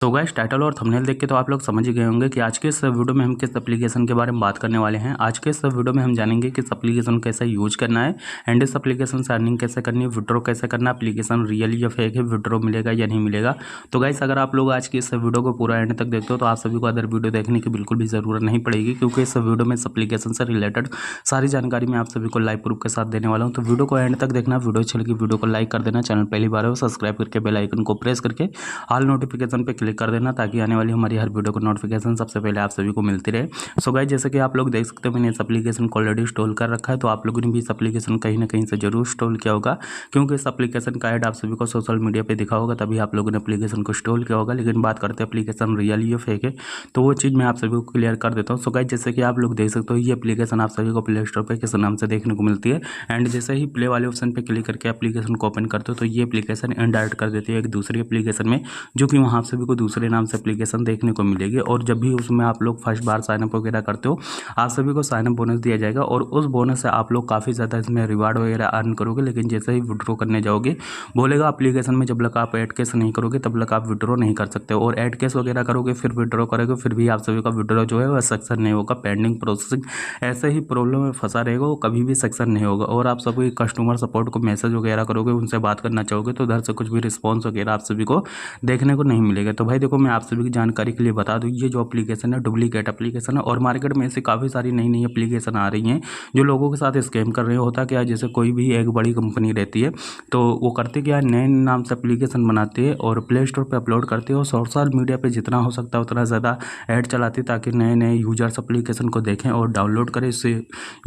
तो guys title और thumbnail देख के तो आप लोग समझ ही गए होंगे कि आज के इस वीडियो में हम किस एप्लीकेशन के बारे में बात करने वाले हैं। आज के इस वीडियो में हम जानेंगे कि इस एप्लीकेशन को कैसे यूज करना है एंड इस एप्लीकेशन से अर्निंग कैसे करनी है, विड्रॉ कैसे करना है, एप्लीकेशन रियल या फेक है, विड्रॉ मिलेगा या नहीं मिलेगा। तो गाइस अगर आप लोग आज की इस वीडियो को पूरा एंड तक देखते हो तो आप सभी को अदर वीडियो देखने की बिल्कुल भी ज़रूरत नहीं पड़ेगी, क्योंकि इस वीडियो में इस एप्लीकेशन से रिलेटेड सारी जानकारी मैं आप सभी को लाइव प्रूफ के साथ देने वाला हूँ। तो वीडियो को एंड तक देखना, वीडियो अच्छी लगी वीडियो को लाइक कर देना, चैनल पहली बार हो सब्सक्राइब करके बेल आइकन को प्रेस करके ऑल नोटिफिकेशन पे क्लिक कर देना, ताकि आने वाली हमारी हर वीडियो को नोटिफिकेशन सबसे पहले आप सभी को मिलती रहे। सो गाइस जैसे कि आप लोग देख सकते हो मैंने इस एप्लीकेशन को ऑलरेडी इंस्टॉल कर रखा है, तो आप लोगों ने भी इस एप्लीकेशन कहीं ना कहीं से जरूर इंस्टॉल किया होगा, क्योंकि इस एप्लीकेशन का ऐड आप सभी को सोशल मीडिया पे दिखा होगा, तभी आप लोगों ने एप्लीकेशन को इंस्टॉल किया होगा। लेकिन बात करते हैं एप्लीकेशन रियल या फेक है, तो वो चीज़ मैं आप सभी को क्लियर कर देता हूँ। सो गाइस जैसे कि आप लोग देख सकते हो ये एप्लीकेशन आप सभी को प्ले स्टोर पर किस नाम से देखने को मिलती है, एंड जैसे ही प्ले वाले ऑप्शन पर क्लिक करके एप्लीकेशन को ओपन करते हो तो ये एप्लीकेशन इनडायरेक्ट कर देती है एक दूसरी एप्लीकेशन में, जो कि वहाँ आप सभी को दूसरे नाम से एप्लीकेशन देखने को मिलेगी। और जब भी उसमें आप लोग फर्स्ट बार साइनअप वगैरह करते हो आप सभी को साइनअप बोनस दिया जाएगा, और उस बोनस से आप लोग काफ़ी ज़्यादा इसमें रिवार्ड वगैरह अर्न करोगे। लेकिन जैसे ही विड्रॉ करने जाओगे बोलेगा एप्लीकेशन में जब तक आप ऐड कैश नहीं करोगे तब तक आप विड्रॉ नहीं कर सकते, और ऐड कैश वगैरह करोगे फिर विड्रॉ करोगे फिर भी आप सभी का विड्रॉ जो है वह सक्सेस नहीं होगा, पेंडिंग प्रोसेसिंग ऐसे ही प्रॉब्लम में फंसा रहेगा, वो कभी भी सक्सेस नहीं होगा। और आप सभी कस्टमर सपोर्ट को मैसेज वगैरह करोगे, उनसे बात करना चाहोगे तो उधर से कुछ भी रिस्पॉन्स वगैरह आप सभी को देखने को नहीं मिलेगा। तो भाई देखो मैं आप सभी की जानकारी के लिए बता दूँ, ये जो एप्लीकेशन है डुप्लीकेट एप्लीकेशन है, और मार्केट में ऐसे काफ़ी सारी नई नई एप्लीकेशन आ रही हैं जो लोगों के साथ स्कैम कर रहे हैं। होता क्या है, जैसे कोई भी एक बड़ी कंपनी रहती है तो वो करते क्या है, नए नाम से एप्लीकेशन बनाते हैं और प्ले स्टोर पे अपलोड करते हैं, और सोशल मीडिया पे जितना हो सकता है उतना ज़्यादा ऐड चलाती है, ताकि नए नए यूजर्स एप्लीकेशन को देखें और डाउनलोड करें, इसे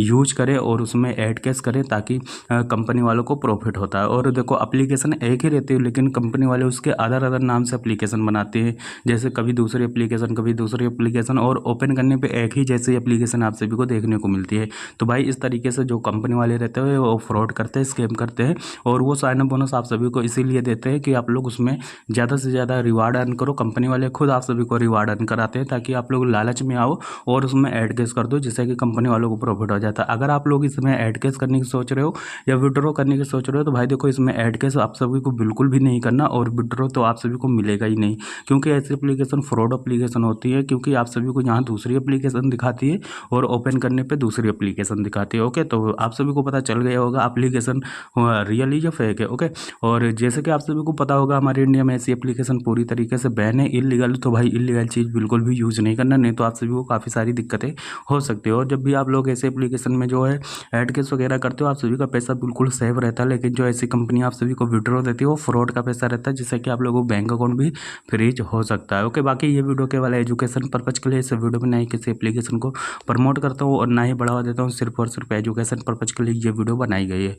यूज करें और उसमें ऐड कैश करें, ताकि कंपनी वालों को प्रॉफिट होता है। और देखो एप्लीकेशन एक ही रहती है, लेकिन कंपनी वाले उसके अदर अदर नाम से एप्लीकेशन बनाते हैं, जैसे कभी दूसरी एप्लीकेशन कभी दूसरी एप्लीकेशन, और ओपन करने पे एक ही जैसी एप्लीकेशन आप सभी को देखने को मिलती है। तो भाई इस तरीके से जो कंपनी वाले रहते हैं वो फ्रॉड करते हैं, स्कैम करते हैं, और वो साइनअप बोनस आप सभी को इसीलिए देते हैं कि आप लोग उसमें ज़्यादा से ज़्यादा रिवार्ड अर्न करो। कंपनी वाले खुद आप सभी को रिवार्ड अर्न कराते हैं ताकि आप लोग लालच में आओ और उसमें ऐड कैश कर दो, जिससे कि कंपनी वालों को प्रॉफिट हो जाता है। अगर आप लोग इसमें ऐड कैश करने की सोच रहे हो या विड्रॉ करने की सोच रहे हो तो भाई देखो इसमें ऐड कैश आप सभी को बिल्कुल भी नहीं करना, और विड्रॉ तो आप सभी को मिलेगा ही नहीं, क्योंकि ऐसी एप्लीकेशन फ्रॉड एप्लीकेशन होती है, क्योंकि आप सभी को यहाँ दूसरी एप्लीकेशन दिखाती है और ओपन करने पे दूसरी एप्लीकेशन दिखाती है। ओके, तो आप सभी को पता चल गया होगा एप्लीकेशन रियली या फेक है। ओके, और जैसे कि आप सभी को पता होगा हमारे इंडिया में ऐसी एप्लीकेशन पूरी तरीके से बैन है, इलीगल। तो भाई इलीगल चीज़ बिल्कुल भी यूज़ नहीं करना, नहीं तो आप सभी को काफ़ी सारी दिक्कतें हो सकती है। और जब भी आप लोग ऐसे एप्लीकेशन में जो है ऐड केस वगैरह करते हो आप सभी का पैसा बिल्कुल सेफ रहता है, लेकिन जो ऐसी कंपनी आप सभी को विड्रॉ देती है वो फ्रॉड का पैसा रहता है, जिससे कि आप लोगों को बैंक अकाउंट भी फ्रीज हो सकता है। ओके, बाकी ये वीडियो केवल एजुकेशन पर्पज़ के लिए इस वीडियो में नहीं किसी एप्लीकेशन को प्रमोट करता हूँ और ना ही बढ़ावा देता हूँ, सिर्फ और सिर्फ एजुकेशन पर्पज़ के लिए ये वीडियो बनाई गई है।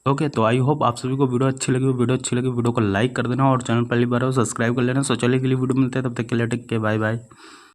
ओके, तो आई होप आप सभी को वीडियो अच्छी लगी, वीडियो को लाइक कर देना और चैनल पहली बार हो सब्सक्राइब कर लेना। सो चलिए के लिए वीडियो मिलते हैं, तब तक के लिए टेक केयर, बाय बाय।